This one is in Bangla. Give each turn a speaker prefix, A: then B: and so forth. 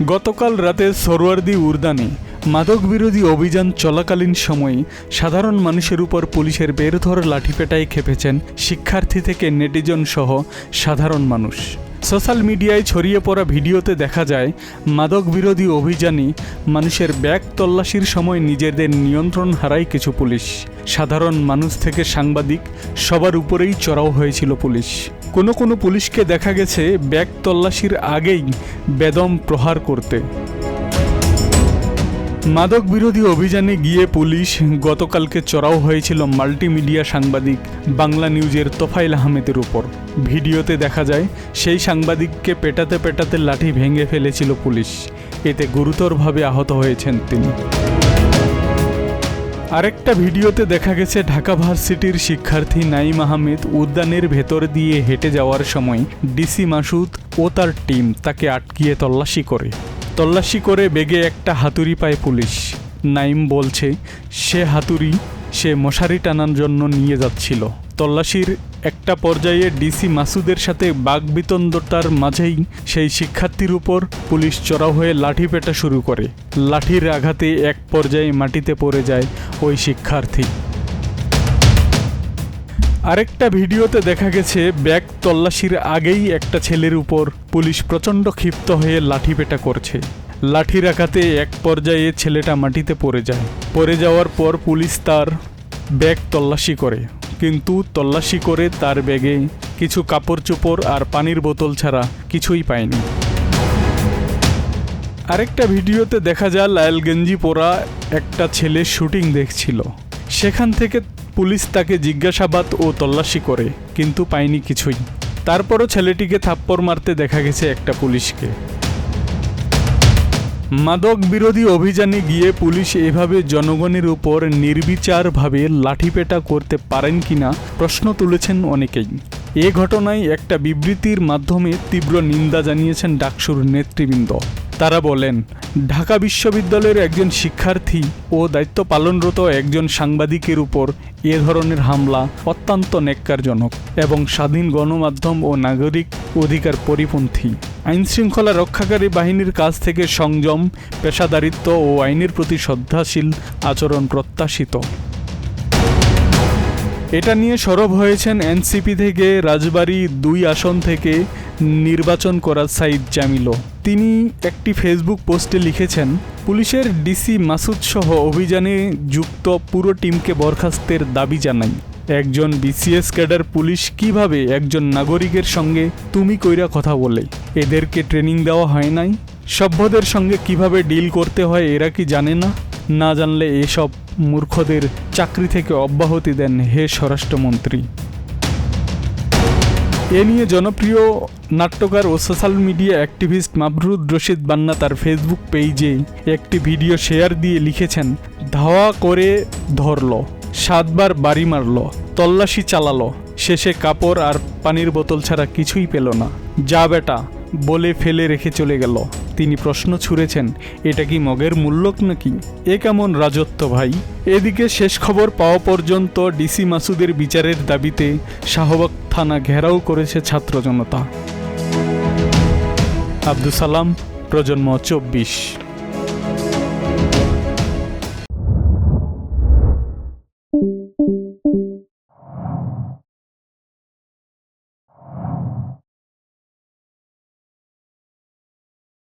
A: গতকাল রাতে সরোয়ার্দী উদ্যানে মাদক বিরোধী অভিযান চলাকালীন সময়ে সাধারণ মানুষের উপর পুলিশের বেরধর লাঠিপেটায় খেপেছেন শিক্ষার্থী থেকে নেটিজন সহ সাধারণ মানুষ। সোশ্যাল মিডিয়ায় ছড়িয়ে পড়া ভিডিওতে দেখা যায় মাদক বিরোধী অভিযানে মানুষের ব্যাগ তল্লাশির সময় নিজেদের নিয়ন্ত্রণ হারায় কিছু পুলিশ। সাধারণ মানুষ থেকে সাংবাদিক সবার উপরেই চড়াও হয়েছিল পুলিশ। কোনো পুলিশকে দেখা গেছে ব্যাগ তল্লাশির আগেই বেদম প্রহার করতে। মাদক বিরোধী অভিযানে গিয়ে পুলিশ গতকালকে চড়াও হয়েছিল মাল্টিমিডিয়া সাংবাদিক বাংলা নিউজের তোফায়েল আহমেদের উপর। ভিডিওতে দেখা যায় সেই সাংবাদিককে পেটাতে পেটাতে লাঠি ভেঙে ফেলেছিল পুলিশ। এতে গুরুতরভাবে আহত হয়েছেন তিনি। আরেকটা ভিডিওতে দেখা গেছে ঢাকা ভার্সিটির শিক্ষার্থী নাঈম আহমেদ উদ্যানের ভেতর দিয়ে হেঁটে যাওয়ার সময় ডিসি মাসুদ ও তার টিম তাকে আটকিয়ে তল্লাশি করে বেগে একটা হাতুড়ি পায় পুলিশ। নাঈম বলছে সে মশারি টানার জন্য নিয়ে যাচ্ছিল। তল্লাশির একটা পর্যায়ে ডিসি মাসুদের সাথে বাকবিতণ্ডার মাঝেই সেই শিক্ষার্থীর উপর পুলিশ চড়াও হয়ে লাঠি পেটা শুরু করে। লাঠির আঘাতে এক পর্যায়ে মাটিতে পড়ে যায় ওই শিক্ষার্থী। আরেকটা ভিডিওতে দেখা গেছে ব্যাগ তল্লাশির আগেই একটা ছেলের উপর পুলিশ প্রচণ্ড ক্ষিপ্ত হয়ে লাঠিপেটা করছে। লাঠির আঘাতে এক পর্যায়ে ছেলেটা মাটিতে পড়ে যাওয়ার পর পুলিশ তার ব্যাগ তল্লাশি করে, কিন্তু তল্লাশি করে তার ব্যাগে কিছু কাপড় চোপড় আর পানির বোতল ছাড়া কিছুই পায়নি। আরেকটা ভিডিওতে দেখা যায় লাল গেঞ্জি পরা একটা ছেলে শুটিং দেখছিল। সেখান থেকে পুলিশ তাকে জিজ্ঞাসাবাদ ও তল্লাশি করে, কিন্তু পায়নি কিছুই। তারপরও ছেলেটিকে থাপ্পড় মারতে দেখা গেছে একটা পুলিশকে। মাদক বিরোধী অভিযানে গিয়ে পুলিশ এভাবে জনগণের উপর নির্বিচারভাবে লাঠিপেটা করতে পারেন কিনা প্রশ্ন তুলেছেন অনেকেই। এ ঘটনায় একটা বিবৃতির মাধ্যমে তীব্র নিন্দা জানিয়েছেন ডাকসুর নেতৃবৃন্দ। তারা বলেন, ঢাকা বিশ্ববিদ্যালয়ের একজন শিক্ষার্থী ও দায়িত্ব পালনরত একজন সাংবাদিকের উপর এ ধরনের হামলা অত্যন্ত ন্যাক্কারজনক এবং স্বাধীন গণমাধ্যম ও নাগরিক অধিকার পরিপন্থী। আইনশৃঙ্খলা রক্ষাকারী বাহিনীর কাছ থেকে সংযম, পেশাদারিত্ব ও আইনের প্রতি শ্রদ্ধাশীল আচরণ প্রত্যাশিত। এটা নিয়ে সরব হয়েছেন এনসিপি থেকে রাজবাড়ী 2 আসন থেকে নির্বাচন করা সাইদ জামিলও। তিনি একটি ফেসবুক পোস্টে লিখেছেন, পুলিশের ডিসি মাসুদ সহ অভিযানে যুক্ত পুরো টিমকে বরখাস্তের দাবি জানাই। একজন বিসিএস ক্যাডার পুলিশ কিভাবে একজন নাগরিকের সঙ্গে তুমি কইরা কথা বলে? এদেরকে ট্রেনিং দেওয়া হয় নাই? সভ্যদের সঙ্গে কিভাবে ডিল করতে হয় এরা কি জানে না? না জানলে এসব মূর্খদের চাকরি থেকে অব্যাহতি দেন হে স্বরাষ্ট্রমন্ত্রী। এ নিয়ে জনপ্রিয় নাট্যকার ও সোশ্যাল মিডিয়া অ্যাক্টিভিস্ট মাবরুর রশিদ বান্না তার ফেসবুক পেজে একটি ভিডিও শেয়ার দিয়ে লিখেছেন, ধাওয়া করে ধরলো, 7 বার বাড়ি মারলো, তল্লাশি চালালো, শেষে কাপড় আর পানির বোতল ছাড়া কিছুই পেল না। যা বেটা বলে ফেলে রেখে চলে গেল। তিনি প্রশ্ন ছুঁড়েছেন, এটা কি মগের মূল্যক নাকি? এ কেমন রাজত্ব ভাই? এদিকে শেষ খবর পাওয়া পর্যন্ত ডিসি মাসুদের বিচারের দাবিতে শাহবাগ থানা ঘেরাও করেছে ছাত্র জনতা। আব্দুল সালাম, প্রজন্ম 24।